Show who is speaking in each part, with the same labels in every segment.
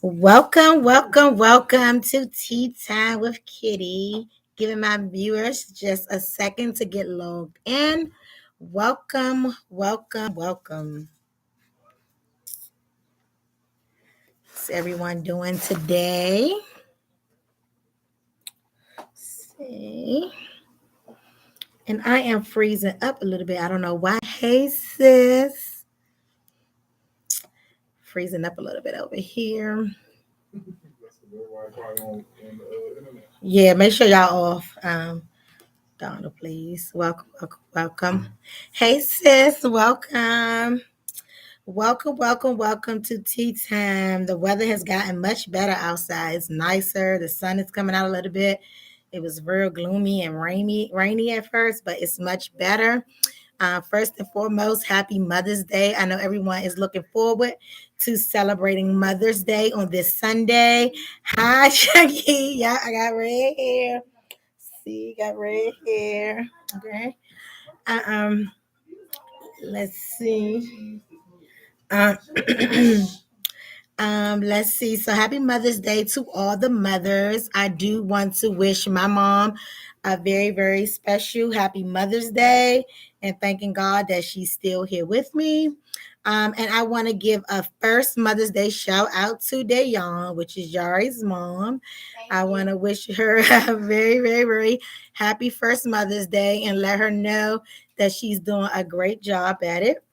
Speaker 1: Welcome to Tea Time with Kitty. Giving my viewers just a second to get logged in. Welcome. What's everyone doing today? Let's see. And I am freezing up a little bit. I don't know why. Hey, sis. Freezing up a little bit over here. Yeah, make sure y'all off. Donna, please. Welcome. Hey, sis. Welcome to tea time. The weather has gotten much better outside. It's nicer. The sun is coming out a little bit. It was real gloomy and rainy at first, but it's much better. First and foremost, happy Mother's Day. I know everyone is looking forward to celebrating Mother's Day on this Sunday. Hi, Chucky. Yeah, I got red hair. See, got red hair. Okay. Uh, um, let's see. Um, let's see. So happy Mother's Day to all the mothers. I do want to wish my mom a very, very special happy Mother's Day and thanking God that she's still here with me. And I want to give a first Mother's Day shout out to Dayon, which is Yari's mom. I want to wish her a very, very, very happy first Mother's Day and let her know that she's doing a great job at it.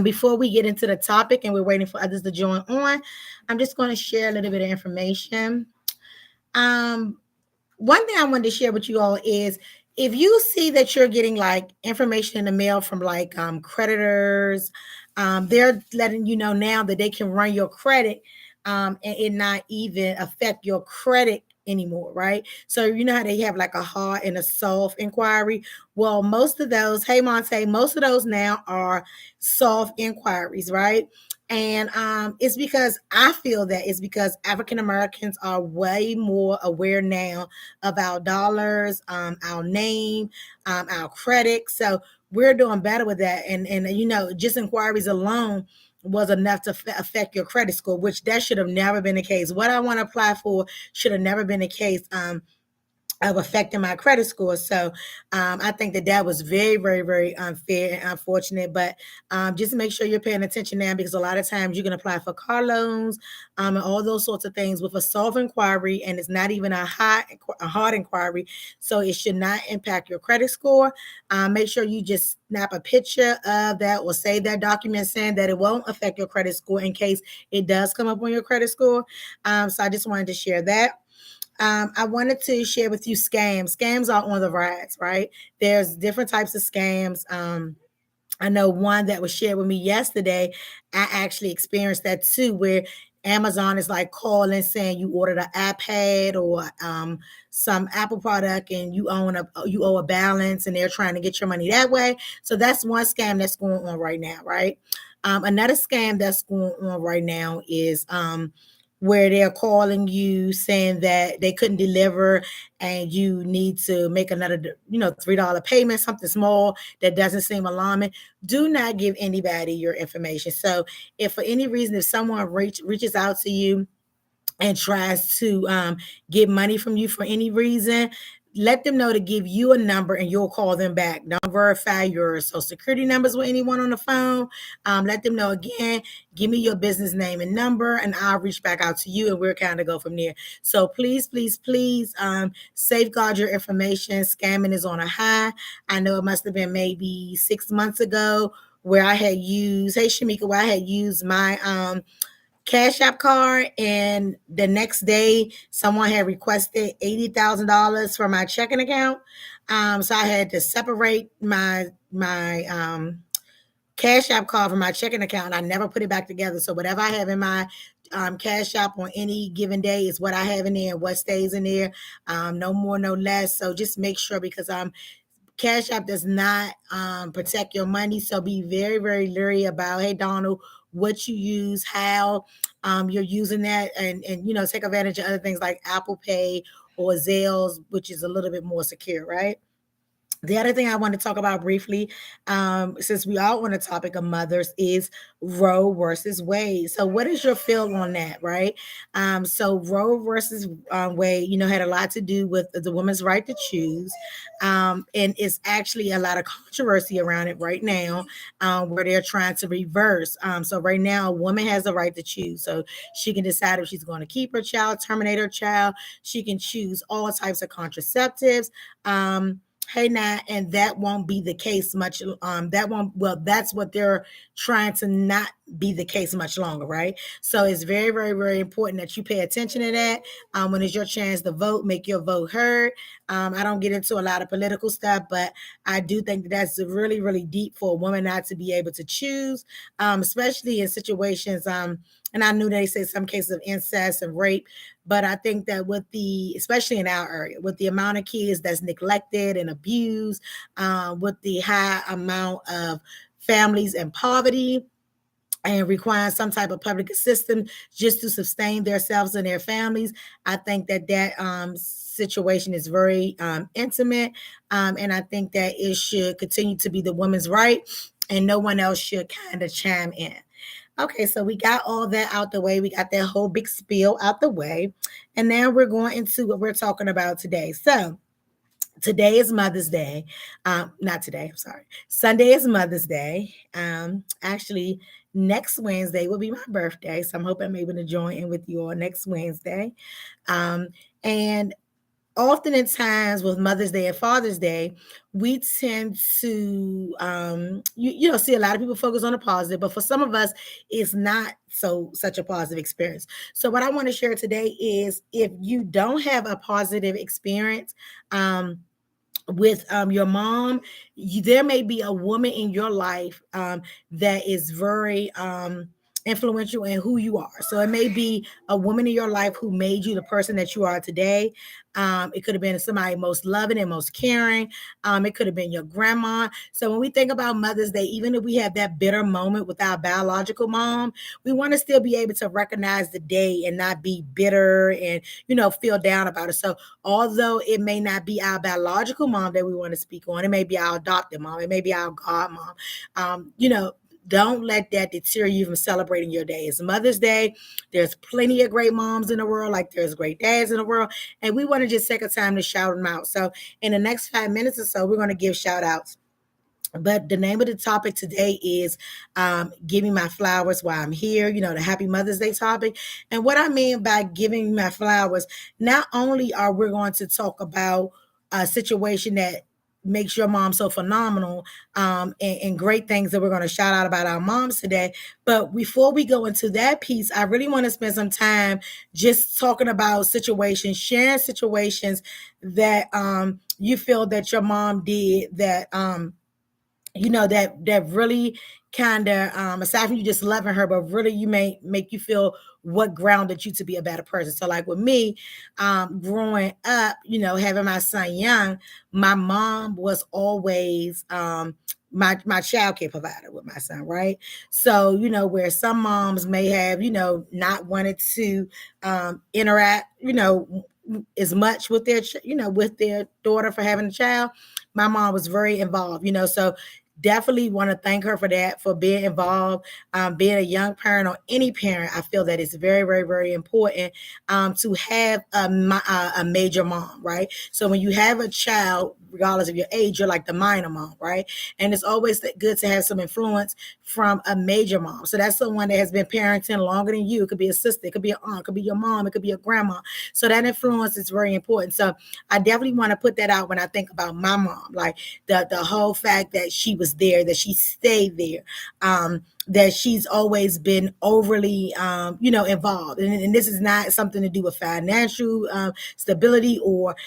Speaker 1: Before we get into the topic and we're waiting for others to join on, I'm just going to share a little bit of information. Um, One thing I wanted to share with you all is if you see that you're getting like information in the mail from like creditors, they're letting you know now that they can run your credit and it not even affect your credit anymore, right? So you know how they have like a hard and a soft inquiry. Well, most of those, hey Monte, most of those now are soft inquiries, right? And it's because I feel that it's because African Americans are way more aware now of our dollars, our name, our credit. So we're doing better with that. And you know, just inquiries alone was enough to affect your credit score, which that should have never been the case. What I want to apply for should have never been the case. Of affecting my credit score. So I think that that was very, very, very unfair and unfortunate. But just make sure you're paying attention now because a lot of times you can apply for car loans and all those sorts of things with a soft inquiry, and it's not even a hard inquiry. So it should not impact your credit score. Make sure you just snap a picture of that or save that document saying that it won't affect your credit score in case it does come up on your credit score. So I just wanted to share that. I wanted to share with you scams. Scams are on the rise, right? There's different types of scams. I know one that was shared with me yesterday. I actually experienced that too, where Amazon is like calling saying you ordered an iPad or some Apple product and you owe a balance and they're trying to get your money that way. So that's one scam that's going on right now, right? Another scam that's going on right now is where they're calling you saying that they couldn't deliver and you need to make another, $3 payment, something small that doesn't seem alarming. Do not give anybody your information. So if for any reason, if someone reaches out to you and tries to get money from you for any reason, let them know to give you a number and you'll call them back. Don't verify your social security numbers with anyone on the phone. Let them know again, give me your business name and number, and I'll reach back out to you and we'll kind of go from there. So please, safeguard your information. Scamming is on a high. I know it must have been maybe 6 months ago where I had used, hey Shamika, where I had used my Cash App card, and the next day someone had requested $80,000 for my checking account. So I had to separate my Cash App card from my checking account. I never put it back together. So whatever I have in my Cash App on any given day is what I have in there and what stays in there. No more, no less. So just make sure because Cash App does not protect your money. So be very, very leery about, hey, Donald, what you use, how you're using that, and take advantage of other things like Apple Pay or Zelle, which is a little bit more secure, right? The other thing I want to talk about briefly, since we all on the topic of mothers, is Roe versus Wade. So, what is your feel on that, right? So Roe versus Wade, had a lot to do with the woman's right to choose, and it's actually a lot of controversy around it right now, where they're trying to reverse. So right now, a woman has the right to choose, so she can decide if she's going to keep her child, terminate her child. She can choose all types of contraceptives. Hey, now, and that won't be the case much. That won't, well, that's what they're trying to not be the case much longer, right? So it's very, very, very important that you pay attention to that. When it's your chance to vote, make your vote heard. I don't get into a lot of political stuff, but I do think that that's really, really deep for a woman not to be able to choose, especially in situations. And I knew they said some cases of incest and rape, but I think that especially in our area, with the amount of kids that's neglected and abused, with the high amount of families in poverty and requiring some type of public assistance just to sustain themselves and their families, I think that situation is very intimate, and I think that it should continue to be the woman's right, and no one else should kind of chime in. Okay, so we got all that out the way. We got that whole big spiel out the way. And now we're going into what we're talking about today. So today is Mother's Day. Not today, I'm sorry. Sunday is Mother's Day. Actually, next Wednesday will be my birthday. So I'm hoping I'm able to join in with you all next Wednesday. And often in times with Mother's Day and Father's Day, we tend to see a lot of people focus on the positive, but for some of us, it's not such a positive experience. So what I want to share today is, if you don't have a positive experience with your mom, there may be a woman in your life that is very influential in who you are. So it may be a woman in your life who made you the person that you are today. It could have been somebody most loving and most caring. It could have been your grandma. So when we think about Mother's Day, even if we have that bitter moment with our biological mom, we want to still be able to recognize the day and not be bitter and feel down about it. So although it may not be our biological mom that we want to speak on, it may be our adopted mom, it may be our god mom. Don't let that deter you from celebrating your day. It's Mother's Day. There's plenty of great moms in the world, like there's great dads in the world, and we want to just take a time to shout them out. So in the next 5 minutes or so, we're going to give shout outs. But the name of the topic today is giving my flowers while I'm here, the Happy Mother's Day topic. And what I mean by giving my flowers, not only are we going to talk about a situation that makes your mom so phenomenal, and great things that we're going to shout out about our moms today. But before we go into that piece, I really want to spend some time just talking about situations, sharing situations that you feel that your mom did that that really kind of aside from you just loving her, but really you may make you feel what grounded you to be a better person. So like with me, growing up, having my son young, my mom was always my child care provider with my son, right? So where some moms may have not wanted to interact as much with their daughter for having a child, my mom was very involved, so definitely want to thank her for that, for being involved. Being a young parent or any parent, I feel that it's very, very, very important to have a major mom, right? So when you have a child, regardless of your age, you're like the minor mom, right? And it's always good to have some influence from a major mom. So that's someone that has been parenting longer than you. It could be a sister, it could be an aunt, it could be your mom, it could be your grandma. So that influence is very important. So I definitely want to put that out when I think about my mom, like the whole fact that she was there, that she stayed there, that she's always been overly, involved. And this is not something to do with financial stability or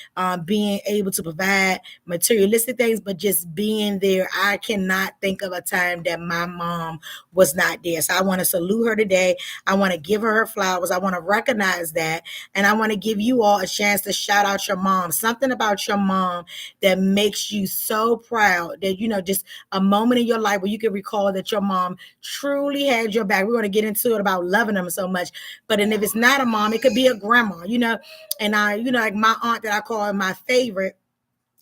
Speaker 1: being able to provide materialistic things, but just being there. I cannot think of a time that my mom was not there. So I want to salute her today. I want to give her flowers. I want to recognize that. And I want to give you all a chance to shout out your mom. Something about your mom that makes you so proud that, just a moment in your life where you can recall that your mom truly had your back. We're going to get into it about loving them so much. But and if it's not a mom, it could be a grandma, and like my aunt that I call my favorite.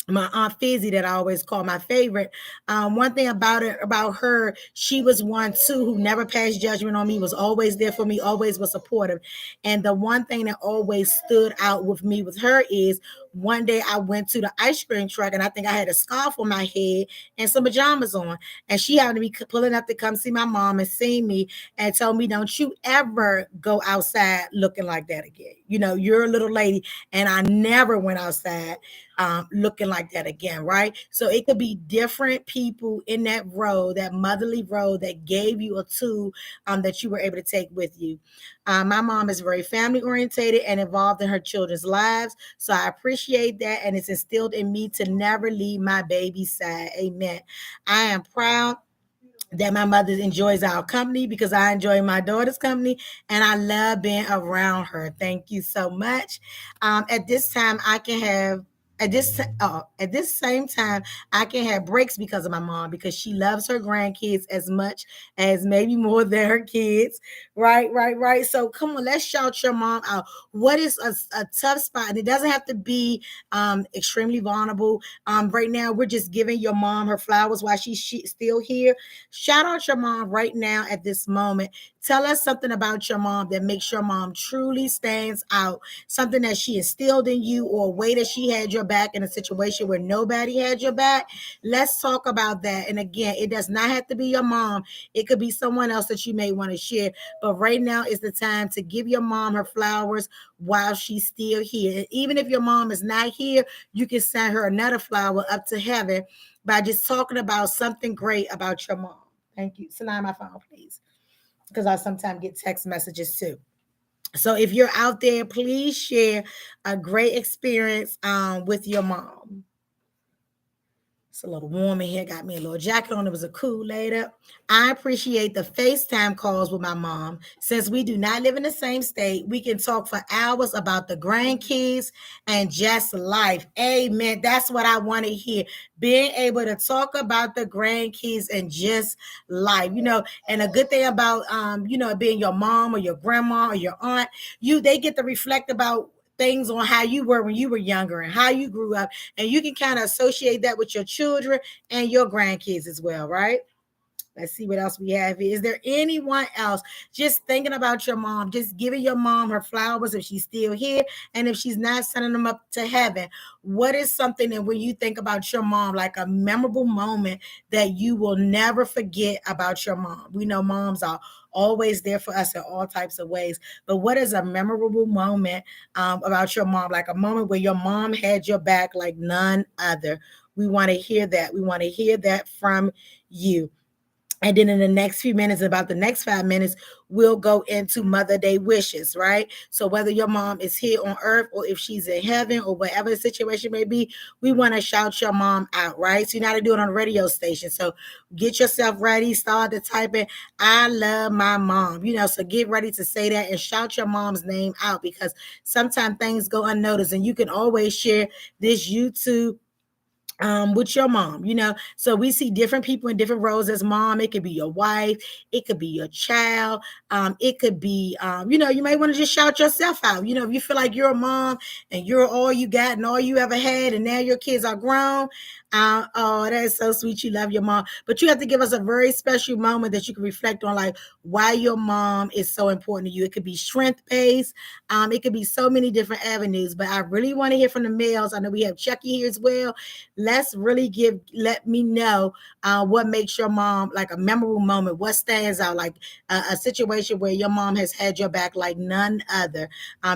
Speaker 1: my Aunt Fizzy that I always call my favorite. One thing about her, she was one too who never passed judgment on me, was always there for me, always was supportive. And the one thing that always stood out with me with her is one day I went to the ice cream truck and I think I had a scarf on my head and some pajamas on. And she happened to be pulling up to come see my mom and see me and told me, don't you ever go outside looking like that again. You know, you're a little lady. And I never went outside looking like that again, right? So it could be different people in that road, that motherly road that gave you a tool that you were able to take with you. My mom is very family orientated and involved in her children's lives. So I appreciate that. And it's instilled in me to never leave my baby's side. Amen. I am proud that my mother enjoys our company because I enjoy my daughter's company and I love being around her. Thank you so much. At this time, I can have at this same time, I can have breaks because of my mom because she loves her grandkids as much as maybe more than her kids. Right, right, right. So come on, let's shout your mom out. What is a tough spot? And it doesn't have to be extremely vulnerable. Right now, we're just giving your mom her flowers while she's still here. Shout out your mom right now at this moment. Tell us something about your mom that makes your mom truly stands out, something that she instilled in you or a way that she had your back in a situation where nobody had your back. Let's talk about that. And again, it does not have to be your mom. It could be someone else that you may want to share. But right now is the time to give your mom her flowers while she's still here. And even if your mom is not here, you can send her another flower up to heaven by just talking about something great about your mom. Thank you. Send my phone, please, because I sometimes get text messages too. So if you're out there, please share a great experience with your mom. It's a little warm in here. Got me a little jacket on. It was a Kool-Aid. I appreciate the FaceTime calls with my mom. Since we do not live in the same state, we can talk for hours about the grandkids and just life. Amen. That's what I want to hear. Being able to talk about the grandkids and just life. You know, and a good thing about being your mom or your grandma or your aunt, they get to reflect about things on how you were when you were younger and how you grew up, and you can kind of associate that with your children and your grandkids as well, right? Let's see what else we have here. Is there anyone else just thinking about your mom, just giving your mom her flowers if she's still here? And if she's not, sending them up to heaven. What is something that when you think about your mom, like a memorable moment that you will never forget about your mom? We know moms are always there for us in all types of ways. But what is a memorable moment about your mom, like a moment where your mom had your back like none other? We want to hear that. We want to hear that from you. And then in the next few minutes, about the next 5 minutes, we'll go into Mother Day wishes, right? So whether your mom is here on earth or if she's in heaven or whatever the situation may be, we want to shout your mom out, right? So you know how to do it on a radio station. So get yourself ready, start to type in, I love my mom, so get ready to say that and shout your mom's name out because sometimes things go unnoticed and you can always share this YouTube with your mom, so we see different people in different roles as mom. It could be your wife, it could be your child, it could be you may want to just shout yourself out, if you feel like you're a mom and you're all you got and all you ever had and now your kids are grown. Oh, that is so sweet. You love your mom, but you have to give us a very special moment that you can reflect on, like why your mom is so important to you. It could be strength based, it could be so many different avenues, but I really want to hear from the males. I know we have Chucky here as well. Let's really let me know what makes your mom like a memorable moment, what stands out, like a situation where your mom has had your back like none other,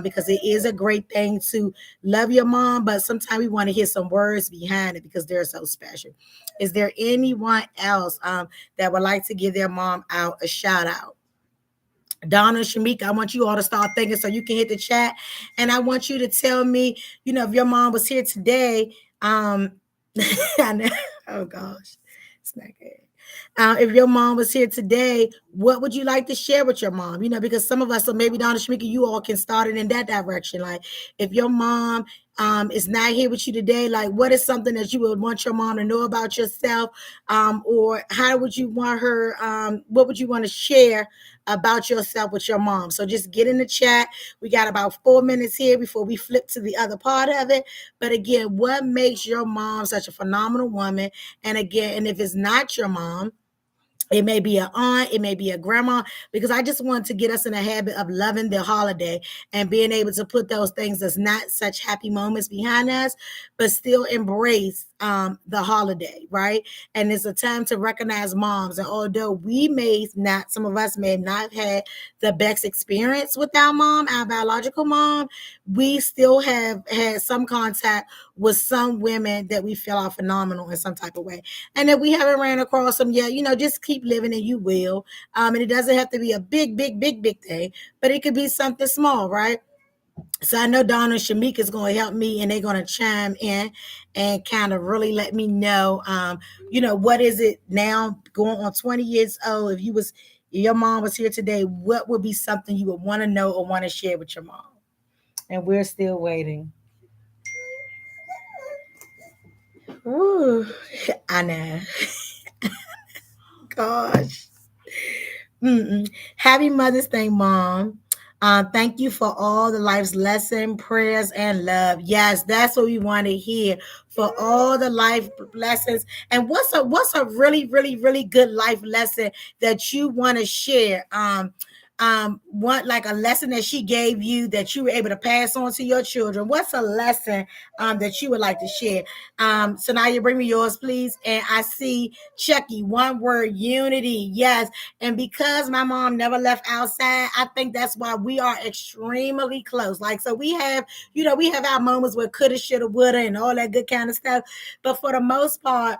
Speaker 1: because it is a great thing to love your mom, but sometimes we want to hear some words behind it because they're so special. Is there anyone else that would like to give their mom out a shout out? Donna, Shamika, I want you all to start thinking so you can hit the chat. And I want you to tell me, if your mom was here today, I know, oh gosh, it's not good. If your mom was here today, what would you like to share with your mom? Because some of us, so maybe Donna Shamika, you all can start it in that direction. Like, if your mom is not here with you today, like, what is something that you would want your mom to know about yourself? Or how would you want her, what would you want to share about yourself with your mom? So just get in the chat. We got about 4 minutes here before we flip to the other part of it. But again, what makes your mom such a phenomenal woman? And again, and if it's not your mom, it may be an aunt, it may be a grandma, because I just want to get us in a habit of loving the holiday and being able to put those things that's not such happy moments behind us, but still embrace the holiday, right? And it's a time to recognize moms. And although we may not, some of us may not have had the best experience with our mom, our biological mom, we still have had some contact with some women that we feel are phenomenal in some type of way. And if we haven't ran across them yet, just keep living and you will. And it doesn't have to be a big, big, big, big thing, but it could be something small, right? So I know Donna and Shamika is going to help me, and they're going to chime in and kind of really let me know, what is it now going on 20 years old? If your mom was here today, what would be something you would want to know or want to share with your mom? And we're still waiting. Ooh, I know. Gosh. Mm-mm. Happy Mother's Day, Mom. Thank you for all the life's lesson, prayers, and love. Yes, that's what we want to hear, for all the life lessons. And what's a really, really, really good life lesson that you want to share? What, like a lesson that she gave you that you were able to pass on to your children? What's a lesson that you would like to share? So now you bring me yours, please. And I see Chucky, one word, unity. Yes. And because my mom never left outside, I think that's why we are extremely close. Like, so we have our moments where coulda, shoulda, woulda, and all that good kind of stuff. But for the most part,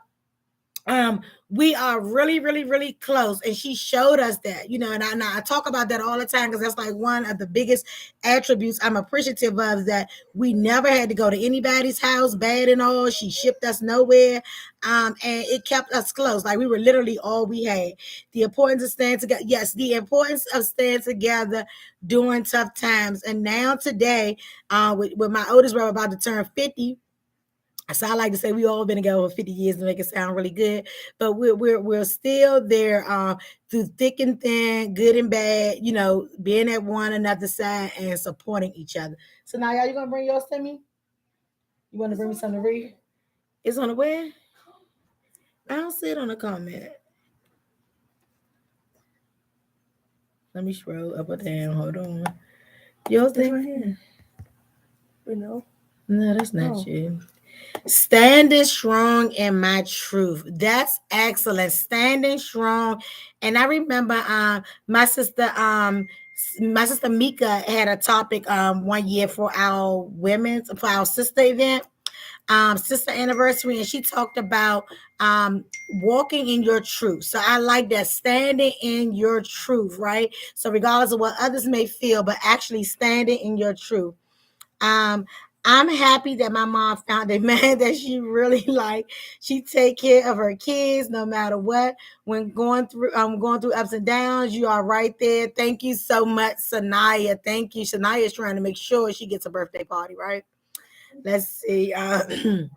Speaker 1: we are really, really, really close. And she showed us that, and I talk about that all the time, because that's like one of the biggest attributes I'm appreciative of, that we never had to go to anybody's house, bad and all. She shipped us nowhere. And it kept us close. Like, we were literally all we had. The importance of staying together. Yes, the importance of staying together during tough times. And now today, with my oldest brother about to turn 50, so I like to say we all been together for 50 years to make it sound really good, but we're still there through thick and thin, good and bad, being at one another's side and supporting each other. So now, y'all, you gonna bring yours to me? You want to bring me something to read? It's on the where? I don't see it on the comment. Let me scroll up or down. Hold on. Yours there right here. No, that's not you. Standing strong in my truth. That's excellent. Standing strong. And I remember my sister Mika had a topic one year for our sister event, sister anniversary, and she talked about walking in your truth. So I like that, standing in your truth, right? So regardless of what others may feel, but actually standing in your truth. Um, I'm happy that my mom found a man that she really like. She take care of her kids no matter what. When going through ups and downs, you are right there. Thank you so much, Sanaya. Thank you. Sanaya is trying to make sure she gets a birthday party, right? Let's see. Um,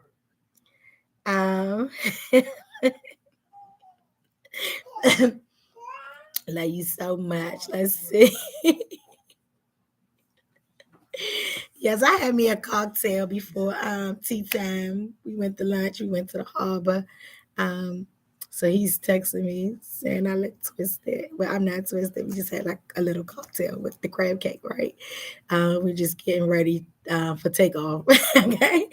Speaker 1: love you so much. Let's see. Yes, I had me a cocktail before tea time. We went to lunch. We went to the harbor. Um, so he's texting me saying I look twisted. Well, I'm not twisted. We just had like a little cocktail with the crab cake, right? We're just getting ready for takeoff. Okay.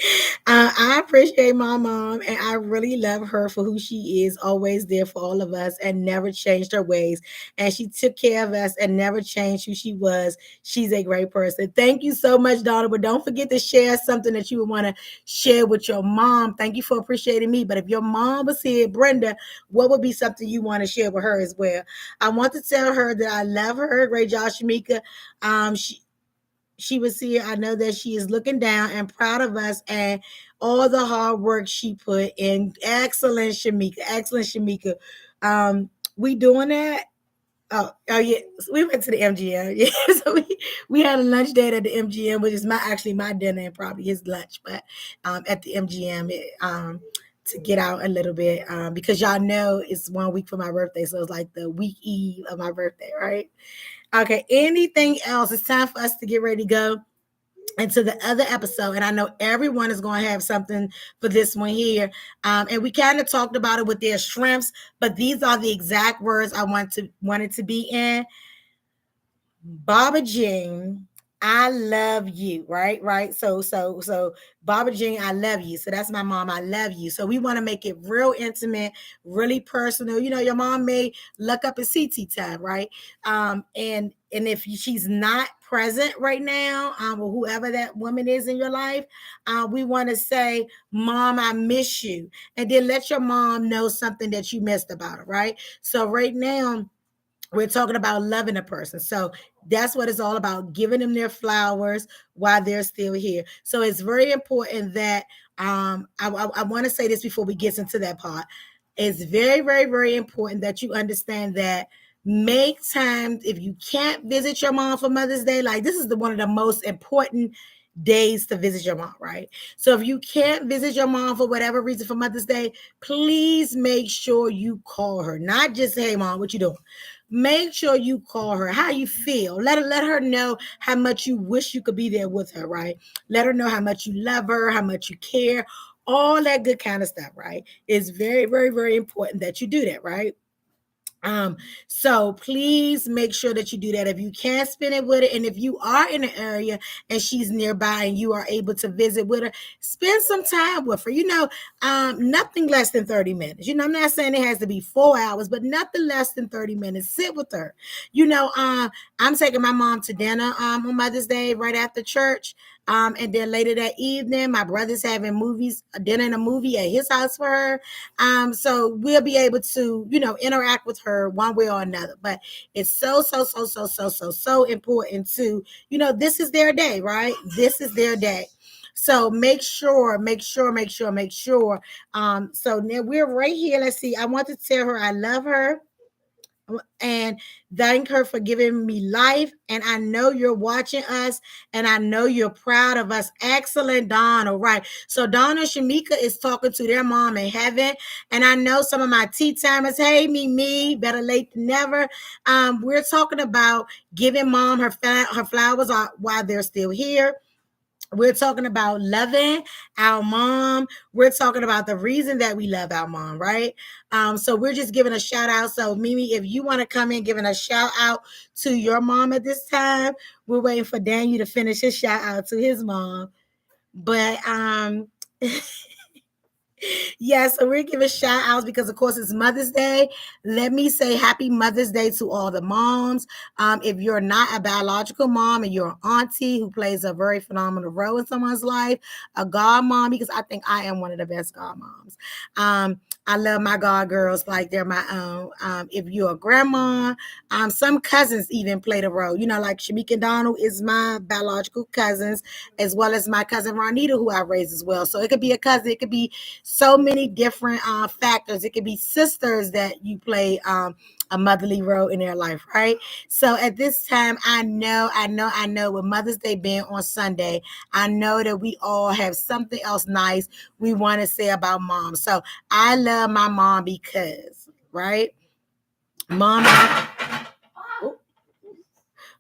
Speaker 1: I appreciate my mom, and I really love her for who she is, always there for all of us and never changed her ways. And she took care of us and never changed who she was. She's a great person. Thank you so much, Donna. But don't forget to share something that you would want to share with your mom. Thank you for appreciating me. But if your mom was here, Brenda, what would be something you want to share with her as well? I want to tell her that I love her. Great job, Shamika. She was here. I know that she is looking down and proud of us and all the hard work she put in. Excellent, Shamika. Excellent, Shamika. We doing that. Oh yeah, so we went to the MGM. Yeah, so we had a lunch date at the MGM, which is my dinner and probably his lunch, but at the MGM to get out a little bit because y'all know it's 1 week for my birthday, so it's like the week eve of my birthday, right? Okay, anything else? It's time for us to get ready to go into the other episode, and I know everyone is going to have something for this one here. And we kind of talked about it with their strengths, but these are the exact words I wanted to be in. Baba Jean, I love you, right? Right. So Baba Jean, I love you. So that's my mom. I love you. So we want to make it real intimate, really personal. You know, your mom may look up at CT time, right? And if she's not present right now, or whoever that woman is in your life, we want to say, Mom, I miss you. And then let your mom know something that you missed about her, right? So right now, we're talking about loving a person. So that's what it's all about, giving them their flowers while they're still here. So it's very important that I want to say this before we get into that part. It's very, very, very important that you understand that make time if you can't visit your mom for Mother's Day. Like this is one of the most important days to visit your mom, right? So if you can't visit your mom for whatever reason for Mother's Day, please make sure you call her. Not just, hey mom, what you doing? Make sure you call her. How you feel? Let her know how much you wish you could be there with her, right? Let her know how much you love her, how much you care, all that good kind of stuff, right? It's very, very, very important that you do that, right? Um, so please make sure that you do that. If you can't spend it with her, and if you are in an area and she's nearby and you are able to visit with her, spend some time with her. You know, nothing less than 30 minutes. You know, I'm not saying it has to be 4 hours, but nothing less than 30 minutes. Sit with her. You know, I'm taking my mom to dinner on Mother's Day right after church. And then later that evening, my brother's having a dinner and a movie at his house for her. So we'll be able to, you know, interact with her one way or another. But it's so important to, you know, this is their day, right? This is their day. So make sure. So now we're right here. Let's see. I want to tell her I love her and thank her for giving me life. And I know you're watching us and I know you're proud of us. Excellent, Donna. Right. So Donna Shamika is talking to their mom in heaven. And I know some of my tea timers, hey, me, better late than never. We're talking about giving mom her flowers while they're still here. We're talking about loving our mom. We're talking about the reason that we love our mom, right? So we're just giving a shout out. So Mimi, if you want to come in giving a shout out to your mom at this time, we're waiting for Daniel to finish his shout out to his mom. But yeah, so we're giving shout outs because, of course, it's Mother's Day. Let me say happy Mother's Day to all the moms. If you're not a biological mom and you're an auntie who plays a very phenomenal role in someone's life, a god mom, because I think I am one of the best god moms. I love my god girls like they're my own. If you're a grandma, some cousins even played a role. You know, like Shamika and Donald is my biological cousins, as well as my cousin Ronita, who I raised as well. So it could be a cousin, it could be so many different factors. It could be sisters that you play a motherly role in their life, right? So at this time, I know with Mother's Day being on Sunday, I know that we all have something else nice we want to say about mom. So I love my mom because, right? Mom,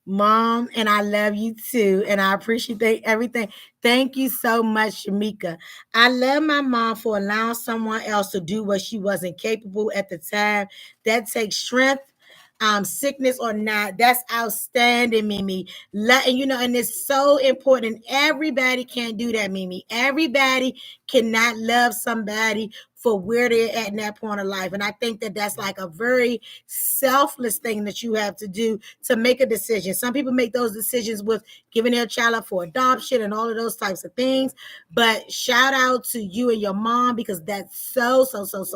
Speaker 1: Mom, and I love you too. And I appreciate everything. Thank you so much, Shamika. I love my mom for allowing someone else to do what she wasn't capable at the time. That takes strength. Sickness or not, that's outstanding, Mimi. And you know, and it's so important. Everybody can't do that, Mimi. Everybody cannot love somebody for where they're at in that point of life. And I think that that's like a very selfless thing that you have to do to make a decision. Some people make those decisions with giving their child up for adoption and all of those types of things. But shout out to you and your mom because that's so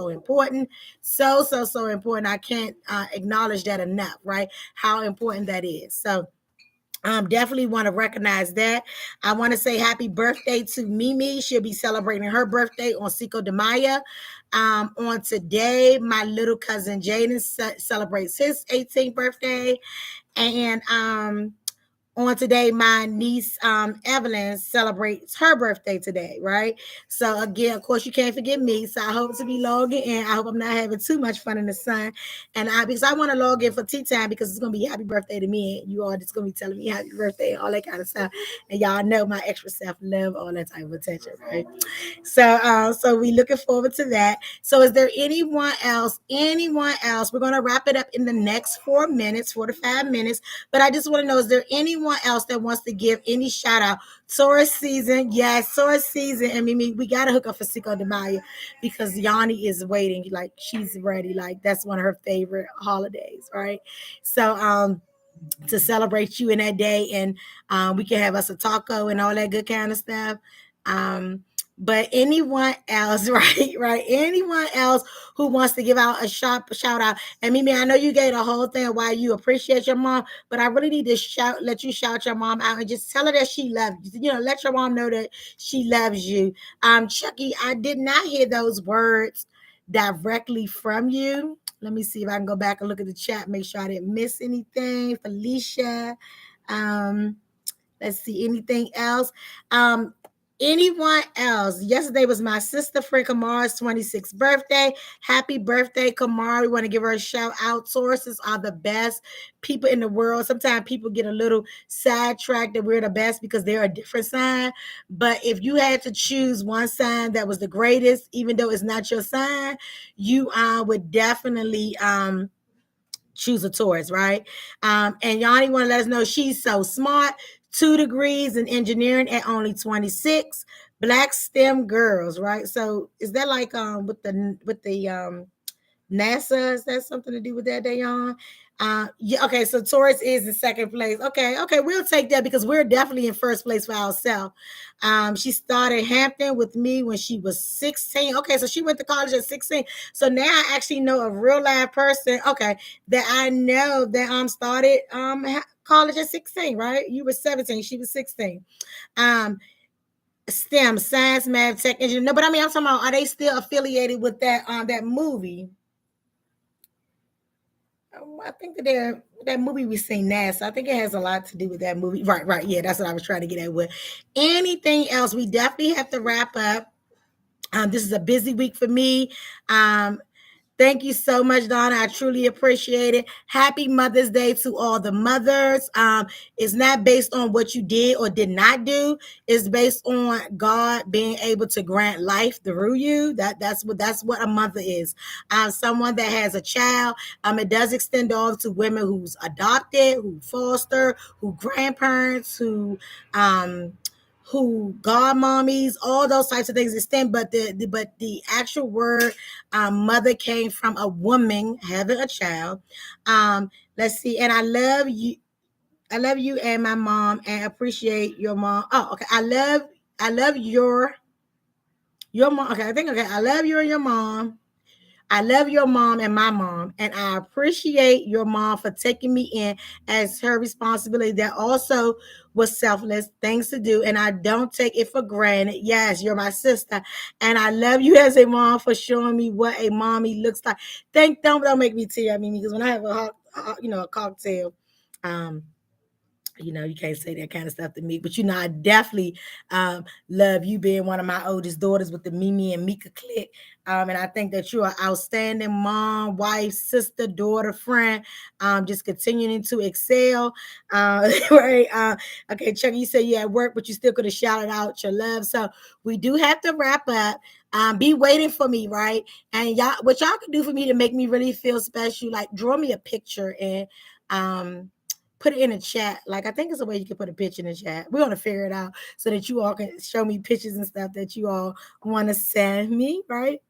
Speaker 1: important. So important. I can't acknowledge that enough, right? How important that is. So Definitely want to recognize that. I want to say happy birthday to Mimi. She'll be celebrating her birthday on Cinco de Mayo. On today, my little cousin Jaden celebrates his 18th birthday. And on today, my niece Evelyn celebrates her birthday today, right? So again, of course, you can't forget me. So I hope to be logging in. I hope I'm not having too much fun in the sun. And because I want to log in for tea time because it's gonna be happy birthday to me, and you all just gonna be telling me happy birthday and all that kind of stuff. And y'all know my extra self love all that type of attention, right? So we looking forward to that. So is there anyone else? Anyone else? We're gonna wrap it up in the next 4 minutes, 4 to 5 minutes. But I just want to know, is there anyone else that wants to give any shout out? Taurus season, yes, Taurus season. And Mimi, we gotta hook up for Cinco de Mayo because Yanni is waiting, like she's ready. Like that's one of her favorite holidays, right? So to celebrate you in that day, and we can have us a taco and all that good kind of stuff. Um, but anyone else, right? Anyone else who wants to give out a shout out? And Mimi, I know you gave a whole thing of why you appreciate your mom, but I really need to let you shout your mom out and just tell her that she loves you. You know, let your mom know that she loves you. Chucky, I did not hear those words directly from you. Let me see if I can go back and look at the chat, make sure I didn't miss anything. Felicia. Um, let's see, anything else? Anyone else? Yesterday was my sister friend Kamara's 26th birthday. Happy birthday, Kamara. We want to give her a shout out. Sources are the best people in the world. Sometimes people get a little sidetracked that we're the best because they're a different sign. But if you had to choose one sign that was the greatest, even though it's not your sign, you would definitely choose a Taurus, right? And Yanni want to let us know she's so smart. 2 degrees in engineering at only 26. Black STEM girls, right? So is that like with the NASA? Is that something to do with that, Dayon? Yeah, okay, so Taurus is in second place. Okay, we'll take that because we're definitely in first place for ourselves. She started Hampton with me when she was 16. Okay, so she went to college at 16. So now I actually know a real live person, okay, that I know that started college at 16, right? You were 17, she was 16. STEM, science, math, tech, engineering. No, but I mean I'm talking about, are they still affiliated with that movie? I think that movie we seen NASA. I think it has a lot to do with that movie. Right. Yeah, that's what I was trying to get at with. Anything else? We definitely have to wrap up. This is a busy week for me. Thank you so much, Donna. I truly appreciate it. Happy Mother's Day to all the mothers. It's not based on what you did or did not do. It's based on God being able to grant life through you. That's what a mother is. Someone that has a child. It does extend off to women who's adopted, who foster, who grandparents, who godmommies, all those types of things extend. But the actual word mother came from a woman having a child. Let's see, and I love you. I love you and my mom, and appreciate your mom. Oh, okay. I love your mom. Okay, I think okay. I love you and your mom. I love your mom and my mom, and I appreciate your mom for taking me in as her responsibility. That also was selfless things to do, and I don't take it for granted. Yes, you're my sister, and I love you as a mom for showing me what a mommy looks like. Don't make me tear. I mean, because when I have a cocktail, um, you can't say that kind of stuff to me. But I definitely love you being one of my oldest daughters with the Mimi and Mika clique. And I think that you're an outstanding mom, wife, sister, daughter, friend. Just continuing to excel. Right. Okay, Chuck, you said you at work, but you still could have shouted out your love. So we do have to wrap up. Be waiting for me, right? And what y'all can do for me to make me really feel special, like draw me a picture and put it in the chat. Like I think it's a way you can put a picture in the chat. We're gonna figure it out so that you all can show me pictures and stuff that you all want to send me, right?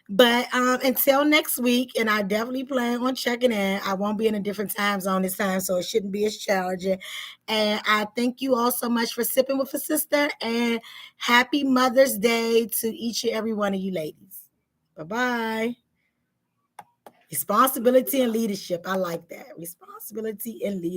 Speaker 1: But until next week, and I definitely plan on checking in. I won't be in a different time zone this time, so it shouldn't be as challenging. And I thank you all so much for sipping with a sister. And happy Mother's Day to each and every one of you ladies. Bye bye. Responsibility and leadership. I like that. Responsibility and leadership.